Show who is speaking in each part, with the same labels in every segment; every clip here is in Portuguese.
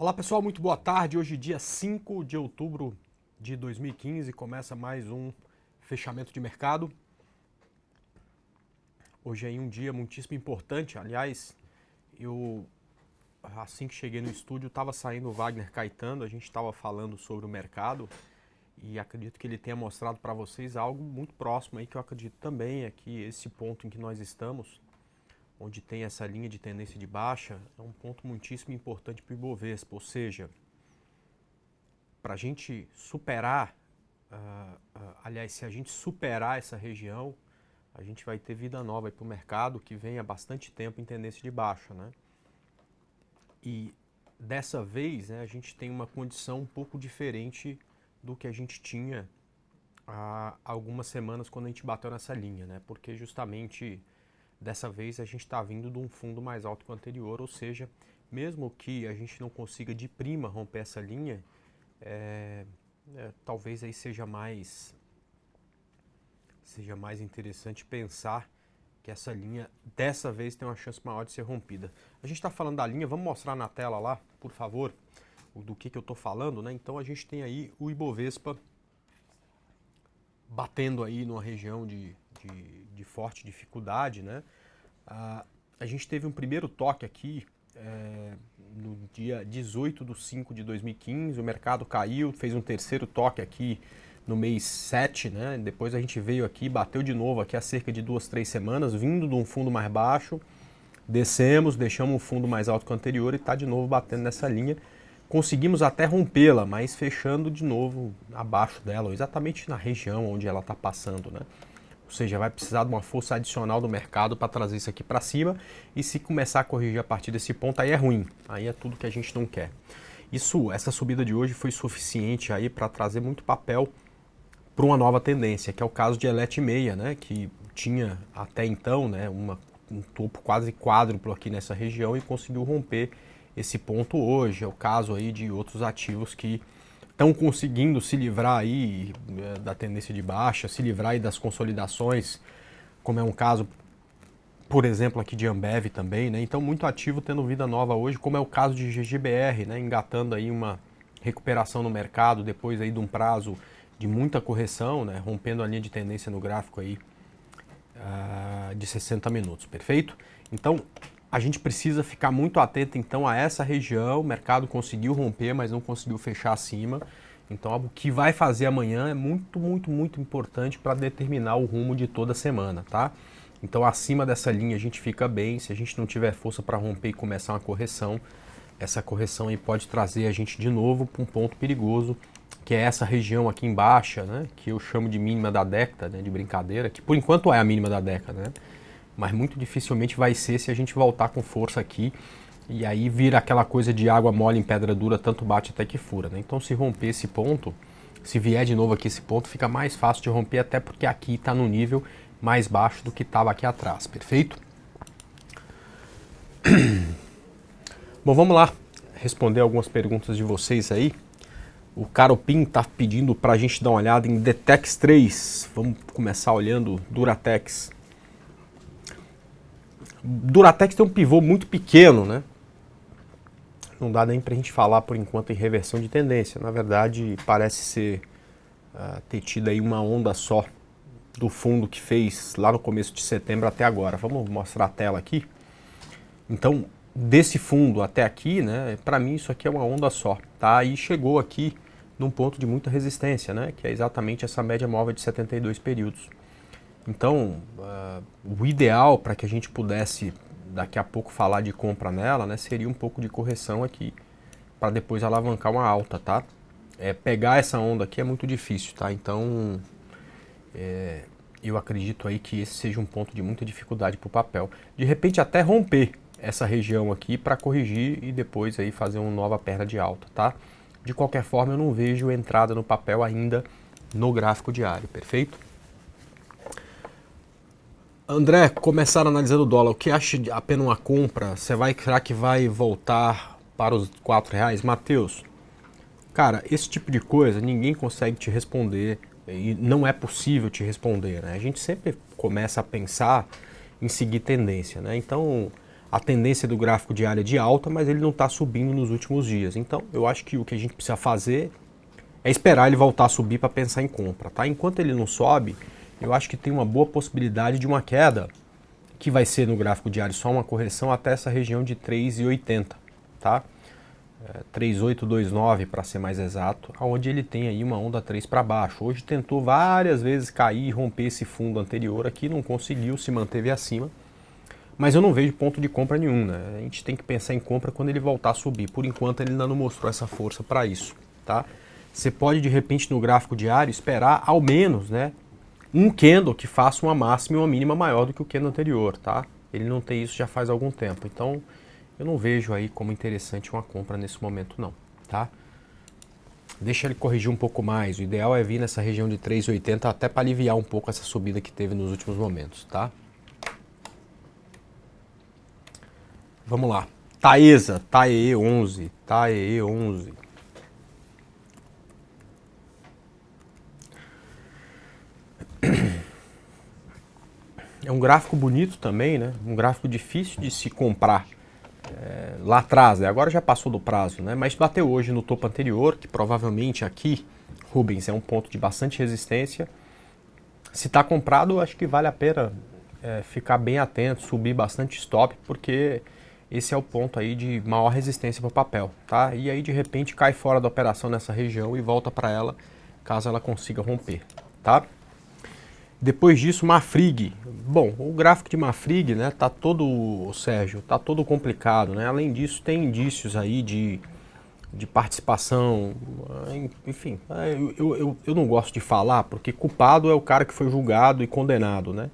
Speaker 1: Olá pessoal, muito boa tarde. Hoje, dia 5 de outubro de 2015, começa mais um fechamento de mercado. Hoje é um dia muitíssimo importante. Aliás, eu assim que cheguei no estúdio estava saindo o Wagner Caetano, a gente estava falando sobre o mercado e acredito que ele tenha mostrado para vocês algo muito próximo aí que eu acredito também é que esse ponto em que nós estamos, onde tem essa linha de tendência de baixa, é um ponto muitíssimo importante para o Ibovespa, ou seja, para a gente superar, aliás, se a gente superar essa região, a gente vai ter vida nova para o mercado que vem há bastante tempo em tendência de baixa, né? E dessa vez, né, a gente tem uma condição um pouco diferente do que a gente tinha há algumas semanas quando a gente bateu nessa linha, né? Porque justamente dessa vez a gente está vindo de um fundo mais alto que o anterior, ou seja, mesmo que a gente não consiga de prima romper essa linha, talvez aí seja mais interessante pensar que essa linha dessa vez tem uma chance maior de ser rompida. A gente está falando da linha, vamos mostrar na tela lá, por favor, do que eu estou falando, né? Então a gente tem aí o Ibovespa batendo aí numa região de forte dificuldade, né? A gente teve um primeiro toque aqui no dia 18/5 de 2015, o mercado caiu, fez um terceiro toque aqui no mês 7, né? Depois a gente veio aqui, bateu de novo aqui há cerca de 2, 3 semanas, vindo de um fundo mais baixo, descemos, deixamos o fundo mais alto que o anterior e está de novo batendo nessa linha. Conseguimos até rompê-la, mas fechando de novo abaixo dela, exatamente na região onde ela está passando, né? Ou seja, vai precisar de uma força adicional do mercado para trazer isso aqui para cima, e se começar a corrigir a partir desse ponto, aí é ruim, aí é tudo que a gente não quer. Essa subida de hoje foi suficiente aí para trazer muito papel para uma nova tendência, que é o caso de Elet 6, né, que tinha até então, né, um topo quase quádruplo aqui nessa região e conseguiu romper esse ponto hoje. É o caso aí de outros ativos que estão conseguindo se livrar aí da tendência de baixa, se livrar aí das consolidações, como é um caso, por exemplo, aqui de Ambev também, né? Então, muito ativo tendo vida nova hoje, como é o caso de GGBR, né? Engatando aí uma recuperação no mercado depois aí de um prazo de muita correção, né? Rompendo a linha de tendência no gráfico aí de 60 minutos, perfeito? Então, a gente precisa ficar muito atento então a essa região. O mercado conseguiu romper, mas não conseguiu fechar acima. Então, o que vai fazer amanhã é muito, muito, muito importante para determinar o rumo de toda a semana, tá? Então, acima dessa linha a gente fica bem. Se a gente não tiver força para romper e começar uma correção, essa correção aí pode trazer a gente de novo para um ponto perigoso, que é essa região aqui embaixo, né? Que eu chamo de mínima da década, né? De brincadeira, que por enquanto é a mínima da década, né? Mas muito dificilmente vai ser se a gente voltar com força aqui e aí vira aquela coisa de água mole em pedra dura, tanto bate até que fura, né? Então, se romper esse ponto, se vier de novo aqui esse ponto, fica mais fácil de romper, até porque aqui está no nível mais baixo do que estava aqui atrás, perfeito? Bom, vamos lá responder algumas perguntas de vocês aí. O Caropim está pedindo para a gente dar uma olhada em Detex 3. Vamos começar olhando Duratex. Duratex tem um pivô muito pequeno, né? Não dá nem pra gente falar por enquanto em reversão de tendência. Na verdade, parece ter tido aí uma onda só do fundo que fez lá no começo de setembro até agora. Vamos mostrar a tela aqui. Então, desse fundo até aqui, né? Para mim isso aqui é uma onda só, tá? E chegou aqui num ponto de muita resistência, né? Que é exatamente essa média móvel de 72 períodos. Então, o ideal para que a gente pudesse daqui a pouco falar de compra nela, né, seria um pouco de correção aqui, para depois alavancar uma alta, tá? Pegar essa onda aqui é muito difícil, tá? Então, eu acredito aí que esse seja um ponto de muita dificuldade para o papel. De repente até romper essa região aqui para corrigir e depois aí fazer uma nova perna de alta, tá? De qualquer forma, eu não vejo entrada no papel ainda no gráfico diário, perfeito? André, começar analisando o dólar, o que acha de apenas uma compra? Será que vai voltar para os R$4? Matheus, cara, esse tipo de coisa ninguém consegue te responder e não é possível te responder, né? A gente sempre começa a pensar em seguir tendência, né? Então, a tendência do gráfico diário é de alta, mas ele não está subindo nos últimos dias. Então, eu acho que o que a gente precisa fazer é esperar ele voltar a subir para pensar em compra, tá? Enquanto ele não sobe, eu acho que tem uma boa possibilidade de uma queda, que vai ser no gráfico diário só uma correção até essa região de 3,80, tá? 3,829 para ser mais exato, onde ele tem aí uma onda 3 para baixo. Hoje tentou várias vezes cair e romper esse fundo anterior aqui, não conseguiu, se manteve acima. Mas eu não vejo ponto de compra nenhum, né? A gente tem que pensar em compra quando ele voltar a subir. Por enquanto ele ainda não mostrou essa força para isso, tá? Você pode de repente no gráfico diário esperar ao menos, né, um candle que faça uma máxima e uma mínima maior do que o candle anterior, tá? Ele não tem isso já faz algum tempo. Então, eu não vejo aí como interessante uma compra nesse momento não, tá? Deixa ele corrigir um pouco mais. O ideal é vir nessa região de 3,80 até para aliviar um pouco essa subida que teve nos últimos momentos, tá? Vamos lá. Taesa, TAEE11, TAEE11. É um gráfico bonito também, né? Um gráfico difícil de se comprar lá atrás, né? Agora já passou do prazo, né? Mas bateu hoje no topo anterior, que provavelmente aqui, Rubens, é um ponto de bastante resistência. Se está comprado, acho que vale a pena ficar bem atento, subir bastante stop, porque esse é o ponto aí de maior resistência para o papel, tá? E aí de repente cai fora da operação nessa região e volta para ela, caso ela consiga romper, tá? Depois disso, Mafrig. Bom, o gráfico de Mafrig, né, tá todo, Sérgio, tá todo complicado, né? Além disso, tem indícios aí de participação, enfim, eu não gosto de falar, porque culpado é o cara que foi julgado e condenado, né?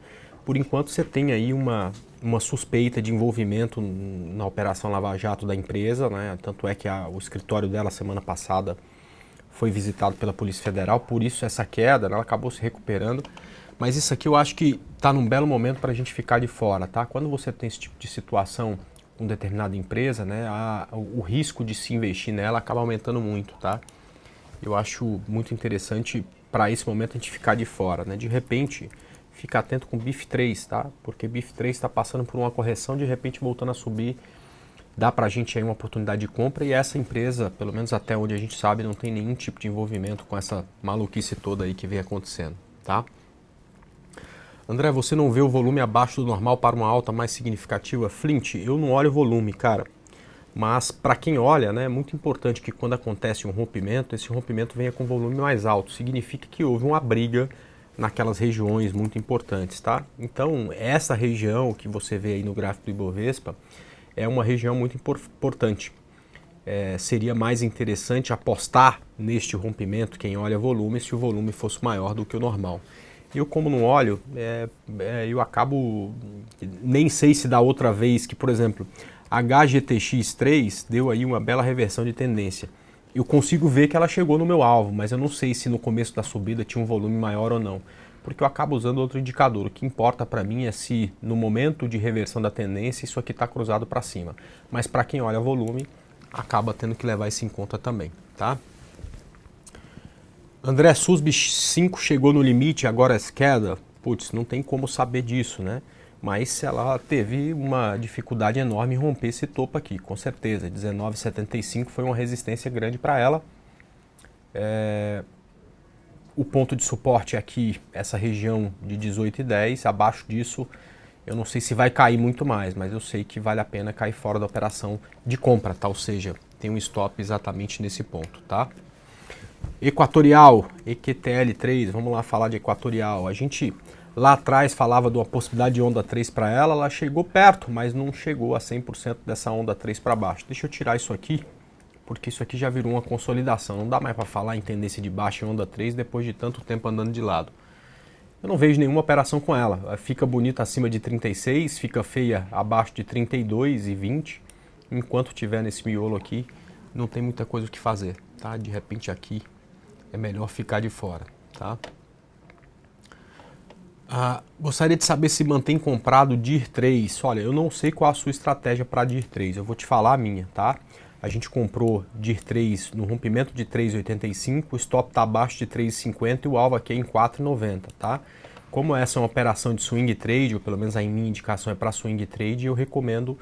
Speaker 1: Por enquanto você tem aí uma suspeita de envolvimento na Operação Lava Jato da empresa, né? Tanto é que o escritório dela semana passada foi visitado pela Polícia Federal, por isso essa queda, né, ela acabou se recuperando. Mas isso aqui eu acho que está num belo momento para a gente ficar de fora, tá? Quando você tem esse tipo de situação com determinada empresa, né, o risco de se investir nela acaba aumentando muito, tá? Eu acho muito interessante para esse momento a gente ficar de fora, né? De repente, fica atento com o BIF3, tá? Porque BIF3 está passando por uma correção, de repente voltando a subir, dá para a gente aí uma oportunidade de compra e essa empresa, pelo menos até onde a gente sabe, não tem nenhum tipo de envolvimento com essa maluquice toda aí que vem acontecendo, tá? André, você não vê o volume abaixo do normal para uma alta mais significativa? Flint, eu não olho o volume, cara. Mas para quem olha, né, é muito importante que quando acontece um rompimento, esse rompimento venha com volume mais alto. Significa que houve uma briga naquelas regiões muito importantes, tá? Então, essa região que você vê aí no gráfico do Ibovespa é uma região muito importante. Seria mais interessante apostar neste rompimento, quem olha volume, se o volume fosse maior do que o normal. Eu, como não olho, eu acabo, nem sei se da outra vez que, por exemplo, HGTX3 deu aí uma bela reversão de tendência. Eu consigo ver que ela chegou no meu alvo, mas eu não sei se no começo da subida tinha um volume maior ou não, porque eu acabo usando outro indicador. O que importa para mim é se no momento de reversão da tendência isso aqui está cruzado para cima. Mas para quem olha volume, acaba tendo que levar isso em conta também, tá? André, SUSB 5 chegou no limite, agora é queda? Putz, não tem como saber disso, né? Mas ela teve uma dificuldade enorme em romper esse topo aqui, com certeza. 19,75 foi uma resistência grande para ela. O ponto de suporte é aqui, essa região de 18,10. Abaixo disso, eu não sei se vai cair muito mais, mas eu sei que vale a pena cair fora da operação de compra, tá? Ou seja, tem um stop exatamente nesse ponto, tá? Equatorial, EQTL3, vamos lá falar de Equatorial. A gente lá atrás falava de uma possibilidade de onda 3 para ela chegou perto, mas não chegou a 100% dessa onda 3 para baixo. Deixa eu tirar isso aqui, porque isso aqui já virou uma consolidação. Não dá mais para falar em tendência de baixa em onda 3 depois de tanto tempo andando de lado. Eu não vejo nenhuma operação com ela. Fica bonita acima de 36, fica feia abaixo de 32 e 20. Enquanto tiver nesse miolo aqui, não tem muita coisa o que fazer, tá? De repente aqui é melhor ficar de fora, tá? Gostaria de saber se mantém comprado DIR 3. Olha, eu não sei qual a sua estratégia para DIR 3, eu vou te falar a minha, tá? A gente comprou DIR 3 no rompimento de 3,85, o stop está abaixo de 3,50 e o alvo aqui é em 4,90, tá? Como essa é uma operação de swing trade, ou pelo menos a minha indicação é para swing trade, eu recomendo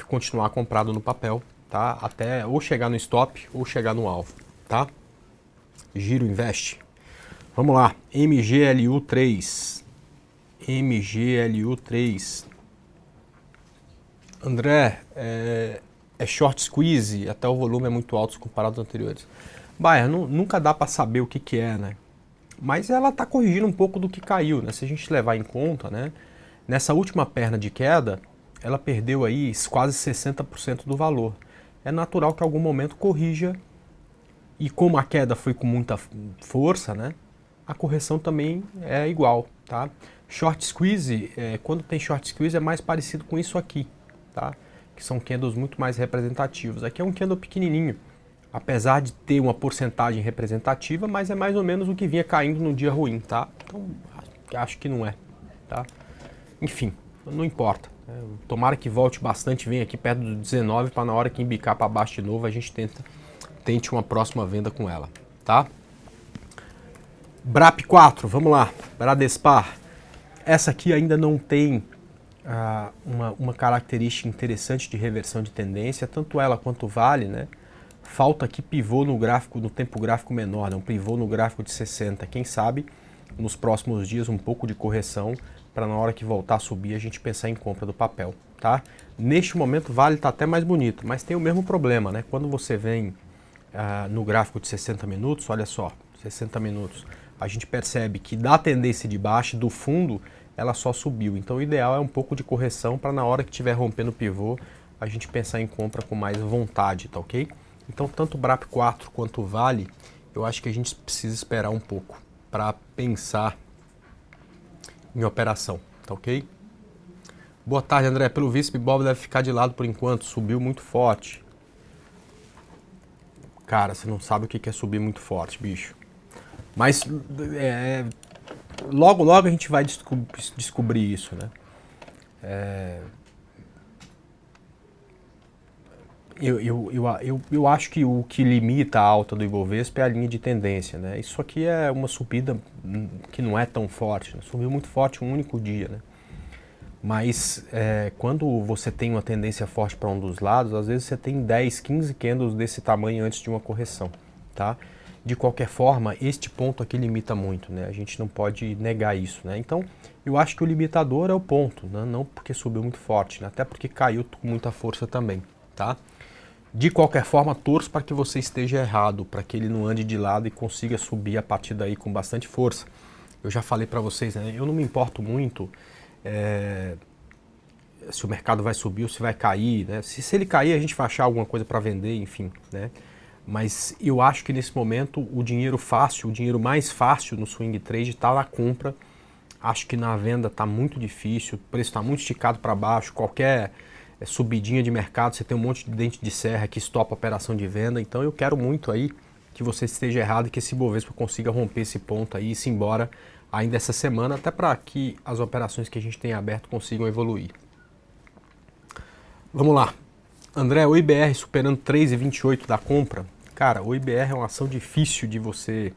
Speaker 1: continuar comprado no papel, tá? Até ou chegar no stop ou chegar no alvo, tá? Giro Invest. Vamos lá, MGLU3. MGLU3. André, é short squeeze, até o volume é muito alto comparado aos anteriores. Baia, nunca dá para saber o que é, né? Mas ela está corrigindo um pouco do que caiu, né? Se a gente levar em conta, né? Nessa última perna de queda, ela perdeu aí quase 60% do valor. É natural que em algum momento corrija, e como a queda foi com muita força, né? A correção também é igual, tá? Short squeeze, quando tem short squeeze é mais parecido com isso aqui, tá? Que são candles muito mais representativos. Aqui é um candle pequenininho, apesar de ter uma porcentagem representativa, mas é mais ou menos o que vinha caindo no dia ruim, tá? Então, acho que não é, tá? Enfim, não importa. Tomara que volte bastante, venha aqui perto do 19 para na hora que embicar para baixo de novo a gente tente uma próxima venda com ela, tá? BRAP 4, vamos lá, Bradespar. Essa aqui ainda não tem uma característica interessante de reversão de tendência, tanto ela quanto o Vale, né? Falta aqui pivô no gráfico, no tempo gráfico menor, né? Um pivô no gráfico de 60. Quem sabe nos próximos dias um pouco de correção para na hora que voltar a subir a gente pensar em compra do papel, tá? Neste momento o Vale está até mais bonito, mas tem o mesmo problema, né? Quando você vem no gráfico de 60 minutos, olha só, 60 minutos, a gente percebe que da tendência de baixa, do fundo, ela só subiu. Então o ideal é um pouco de correção para na hora que estiver rompendo o pivô, a gente pensar em compra com mais vontade, tá ok? Então tanto o BRAP 4 quanto o Vale, eu acho que a gente precisa esperar um pouco para pensar em operação, tá ok? Boa tarde, André. Pelo visto, o Ibov deve ficar de lado por enquanto, subiu muito forte. Cara, você não sabe o que é subir muito forte, bicho. Mas logo a gente vai descobrir isso, né? Eu acho que o que limita a alta do Ibovespa é a linha de tendência, né? Isso aqui é uma subida que não é tão forte, né? Subiu muito forte um único dia, né? Mas quando você tem uma tendência forte para um dos lados, às vezes você tem 10, 15 candles desse tamanho antes de uma correção, tá? De qualquer forma, este ponto aqui limita muito, né? A gente não pode negar isso, né? Então, eu acho que o limitador é o ponto, né? Não porque subiu muito forte, né? Até porque caiu com muita força também, tá? De qualquer forma, torço para que você esteja errado, para que ele não ande de lado e consiga subir a partir daí com bastante força. Eu já falei para vocês, né? Eu não me importo muito se o mercado vai subir ou se vai cair, né? Se ele cair, a gente vai achar alguma coisa para vender, enfim, né? Mas eu acho que nesse momento o dinheiro fácil, o dinheiro mais fácil no swing trade está na compra. Acho que na venda está muito difícil, o preço está muito esticado para baixo, qualquer subidinha de mercado, você tem um monte de dente de serra que estopa a operação de venda. Então eu quero muito aí que você esteja errado e que esse Bovespa consiga romper esse ponto aí e se embora ainda essa semana, até para que as operações que a gente tem aberto consigam evoluir. Vamos lá. André, o IBR superando 3,28 da compra. Cara, o IBR é uma ação difícil de você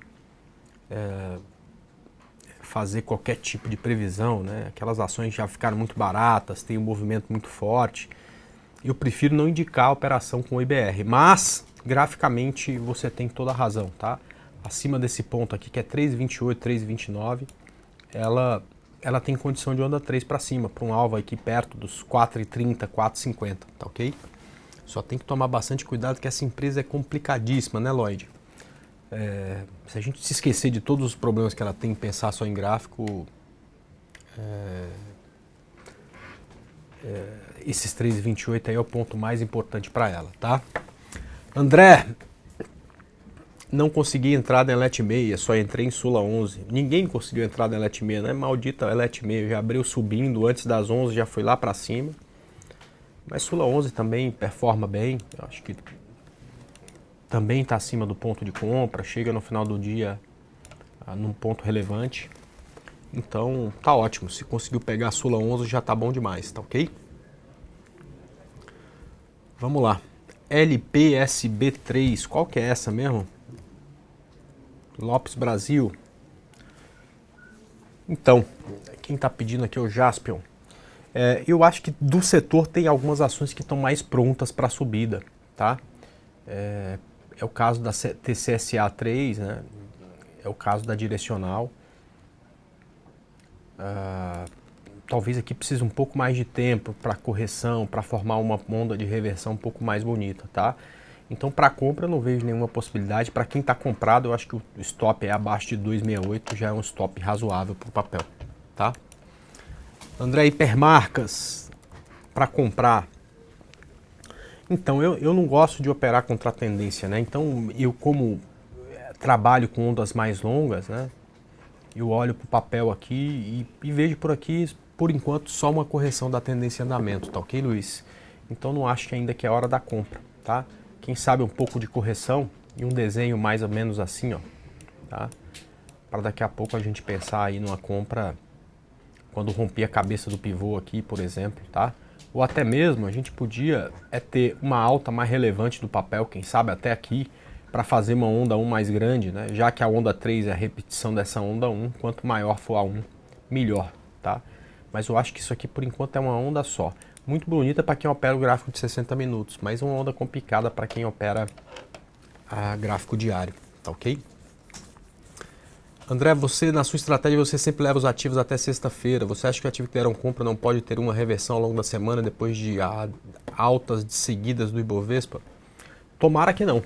Speaker 1: fazer qualquer tipo de previsão, né? Aquelas ações já ficaram muito baratas, tem um movimento muito forte. Eu prefiro não indicar a operação com o IBR, mas graficamente você tem toda a razão, tá? Acima desse ponto aqui, que é 3,28, 3,29, ela tem condição de onda 3 para cima, para um alvo aqui perto dos 4,30, 4,50, tá ok? Só tem que tomar bastante cuidado que essa empresa é complicadíssima, né, Lloyd? Se a gente se esquecer de todos os problemas que ela tem e pensar só em gráfico, esses 3,28 aí é o ponto mais importante para ela, tá? André, não consegui entrar na Elet 6, só entrei em Sula 11. Ninguém conseguiu entrar na Elet 6, né? Maldita Elet 6, já abriu subindo antes das 11, já foi lá para cima. Mas Sula 11 também performa bem, eu acho que também está acima do ponto de compra, chega no final do dia num ponto relevante. Então tá ótimo, se conseguiu pegar a Sula 11 já tá bom demais, tá ok? Vamos lá, LPSB3, qual que é essa mesmo? Lopes Brasil. Então, quem tá pedindo aqui é o Jaspion. Eu acho que do setor tem algumas ações que estão mais prontas para subida, tá? É o caso da TCSA 3, né? É o caso da Direcional. Talvez aqui precise um pouco mais de tempo para correção, para formar uma onda de reversão um pouco mais bonita, tá? Então, para compra, eu não vejo nenhuma possibilidade. Para quem está comprado, eu acho que o stop é abaixo de 2,68, já é um stop razoável para o papel, tá? André, hipermarcas para comprar. Então, eu não gosto de operar contra a tendência, né? Então, eu como trabalho com ondas mais longas, né? Eu olho para o papel aqui e vejo por aqui, por enquanto, só uma correção da tendência em andamento, tá ok, Luiz? Então, não acho que ainda que é hora da compra, tá? Quem sabe um pouco de correção e um desenho mais ou menos assim, ó, tá? Para daqui a pouco a gente pensar aí numa compra quando romper a cabeça do pivô aqui, por exemplo, tá? Ou até mesmo a gente podia ter uma alta mais relevante do papel, quem sabe até aqui, para fazer uma onda 1 mais grande, né? Já que a onda 3 é a repetição dessa onda 1, quanto maior for a 1, melhor, tá? Mas eu acho que isso aqui por enquanto é uma onda só. Muito bonita para quem opera o gráfico de 60 minutos, mas uma onda complicada para quem opera a gráfico diário, tá ok? André, você na sua estratégia você sempre leva os ativos até sexta-feira. Você acha que o ativo que deram compra não pode ter uma reversão ao longo da semana depois de altas seguidas do Ibovespa? Tomara que não.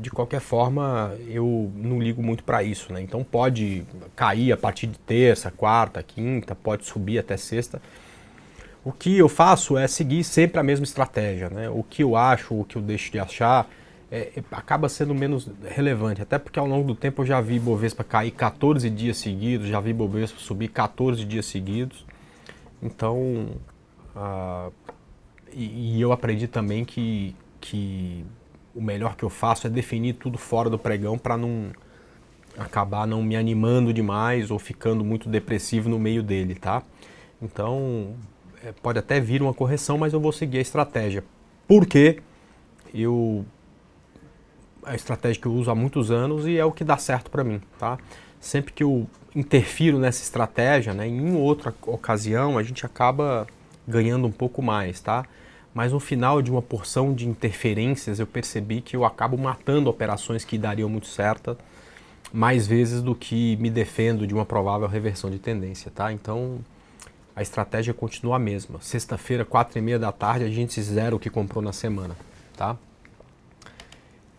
Speaker 1: De qualquer forma, eu não ligo muito para isso, né? Então pode cair a partir de terça, quarta, quinta, pode subir até sexta. O que eu faço é seguir sempre a mesma estratégia, né? O que eu acho, o que eu deixo de achar, acaba sendo menos relevante. Até porque ao longo do tempo eu já vi Bovespa cair 14 dias seguidos, já vi Bovespa subir 14 dias seguidos. Então, e eu aprendi também que o melhor que eu faço é definir tudo fora do pregão para não acabar não me animando demais ou ficando muito depressivo no meio dele, tá? Então, pode até vir uma correção, mas eu vou seguir a estratégia. Porque a estratégia que eu uso há muitos anos e é o que dá certo para mim, tá? Sempre que eu interfiro nessa estratégia, né, em outra ocasião, a gente acaba ganhando um pouco mais, tá? Mas no final de uma porção de interferências, eu percebi que eu acabo matando operações que dariam muito certo mais vezes do que me defendo de uma provável reversão de tendência, tá? Então, a estratégia continua a mesma. Sexta-feira, 4h30 da tarde, a gente zera o que comprou na semana, tá?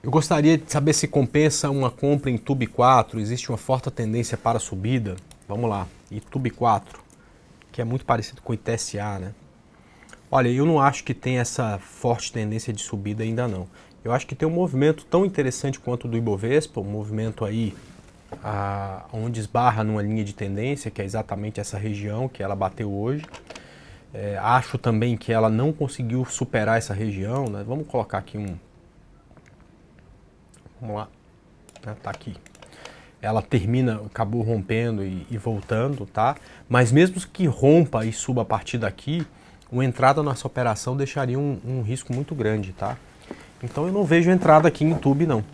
Speaker 1: Eu gostaria de saber se compensa uma compra em TUB 4, existe uma forte tendência para subida. Vamos lá, e TUB 4, que é muito parecido com o ITSA, né? Olha, eu não acho que tem essa forte tendência de subida ainda não. Eu acho que tem um movimento tão interessante quanto o do Ibovespa, um movimento aí onde esbarra numa linha de tendência, que é exatamente essa região que ela bateu hoje. Acho também que ela não conseguiu superar essa região, né? Vamos colocar aqui Vamos lá, tá aqui. Ela acabou rompendo e voltando, tá? Mas mesmo que rompa e suba a partir daqui, uma entrada nessa operação deixaria um risco muito grande, tá? Então eu não vejo entrada aqui em TUB, não.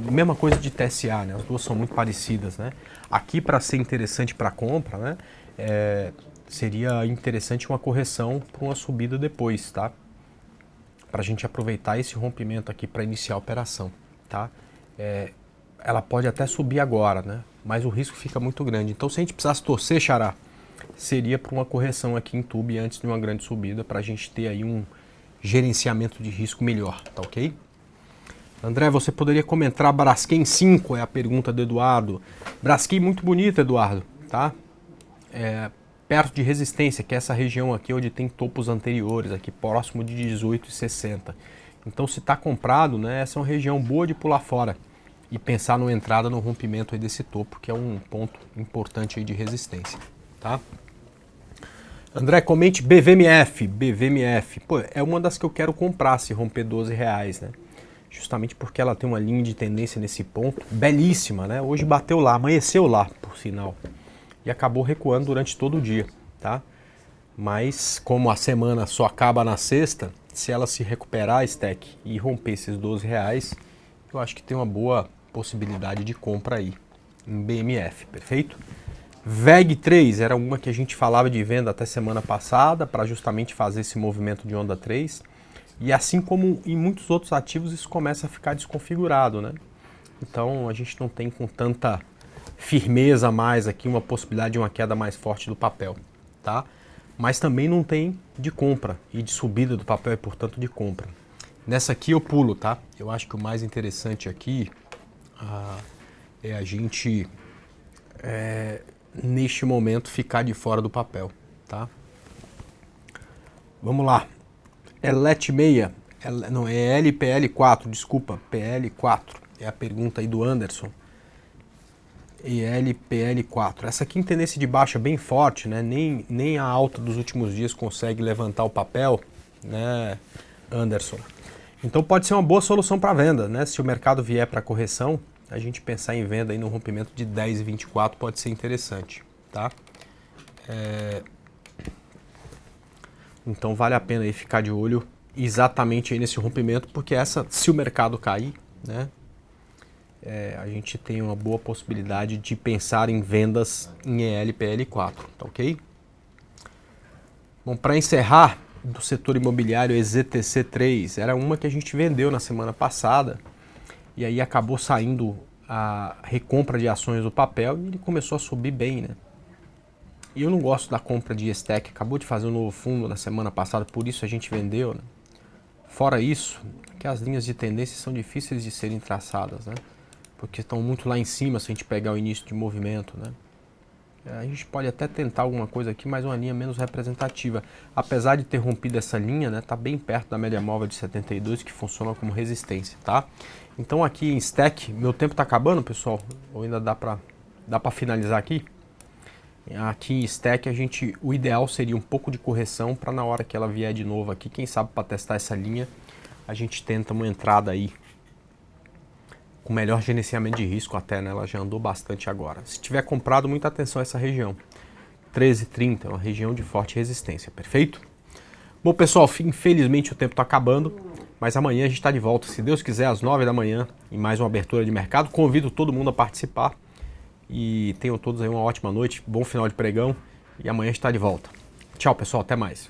Speaker 1: Mesma coisa de TSA, né? As duas são muito parecidas, né? Aqui, para ser interessante para compra, né? Seria interessante uma correção para uma subida depois, tá? Para a gente aproveitar esse rompimento aqui para iniciar a operação, tá? Ela pode até subir agora, né? Mas o risco fica muito grande. Então, se a gente precisasse torcer, Xará, seria para uma correção aqui em TUB antes de uma grande subida, para a gente ter aí um gerenciamento de risco melhor, tá ok? André, você poderia comentar Braskem 5, é a pergunta do Eduardo. Braskem muito bonito, Eduardo, tá? Perto de resistência, que é essa região aqui onde tem topos anteriores, aqui próximo de 18,60. Então, se está comprado, né, essa é uma região boa de pular fora e pensar numa entrada no rompimento aí desse topo, que é um ponto importante aí de resistência, tá? André, comente BVMF. BVMF, pô, é uma das que eu quero comprar se romper R$12, né? Justamente porque ela tem uma linha de tendência nesse ponto, belíssima, né? Hoje bateu lá, amanheceu lá, por sinal, e acabou recuando durante todo o dia, tá? Mas como a semana só acaba na sexta, se ela se recuperar, Stack, e romper esses R$12, eu acho que tem uma boa possibilidade de compra aí, em BMF, perfeito? VEG 3 era uma que a gente falava de venda até semana passada para justamente fazer esse movimento de onda 3. E assim como em muitos outros ativos, isso começa a ficar desconfigurado, né? Então a gente não tem com tanta firmeza mais aqui uma possibilidade de uma queda mais forte do papel, tá? Mas também não tem de compra e de subida do papel e portanto de compra. Nessa aqui eu pulo, tá? Eu acho que o mais interessante aqui é a gente neste momento ficar de fora do papel, tá? Vamos lá. LET 6, não, é LPL4, desculpa, PL4, é a pergunta aí do Anderson. LPL4, essa aqui em tendência de baixa bem forte, né? Nem a alta dos últimos dias consegue levantar o papel, né, Anderson? Então pode ser uma boa solução para venda, né? Se o mercado vier para correção, a gente pensar em venda aí no rompimento de 10,24 pode ser interessante, tá? Então vale a pena aí ficar de olho exatamente aí nesse rompimento, porque se o mercado cair, né, a gente tem uma boa possibilidade de pensar em vendas em ELPL4, tá ok? Bom, para encerrar, do setor imobiliário EZTC3, era uma que a gente vendeu na semana passada, e aí acabou saindo a recompra de ações do papel e ele começou a subir bem, né? E eu não gosto da compra de Estec, acabou de fazer um novo fundo na semana passada, por isso a gente vendeu, né? Fora isso, que as linhas de tendência são difíceis de serem traçadas, né? Porque estão muito lá em cima se a gente pegar o início de movimento, né? A gente pode até tentar alguma coisa aqui, mas uma linha menos representativa. Apesar de ter rompido essa linha, né, tá bem perto da média móvel de 72, que funciona como resistência, tá? Então aqui em Stack, meu tempo tá acabando, pessoal? Ou ainda dá pra finalizar aqui? Aqui em Stack, o ideal seria um pouco de correção para na hora que ela vier de novo aqui, quem sabe para testar essa linha, a gente tenta uma entrada aí com melhor gerenciamento de risco até, né? Ela já andou bastante agora. Se tiver comprado, muita atenção a essa região. 13,30 é uma região de forte resistência, perfeito? Bom, pessoal, infelizmente o tempo está acabando, mas amanhã a gente está de volta, se Deus quiser, às 9 da manhã, em mais uma abertura de mercado. Convido todo mundo a participar e tenham todos aí uma ótima noite, bom final de pregão e amanhã a gente está de volta. Tchau, pessoal, até mais.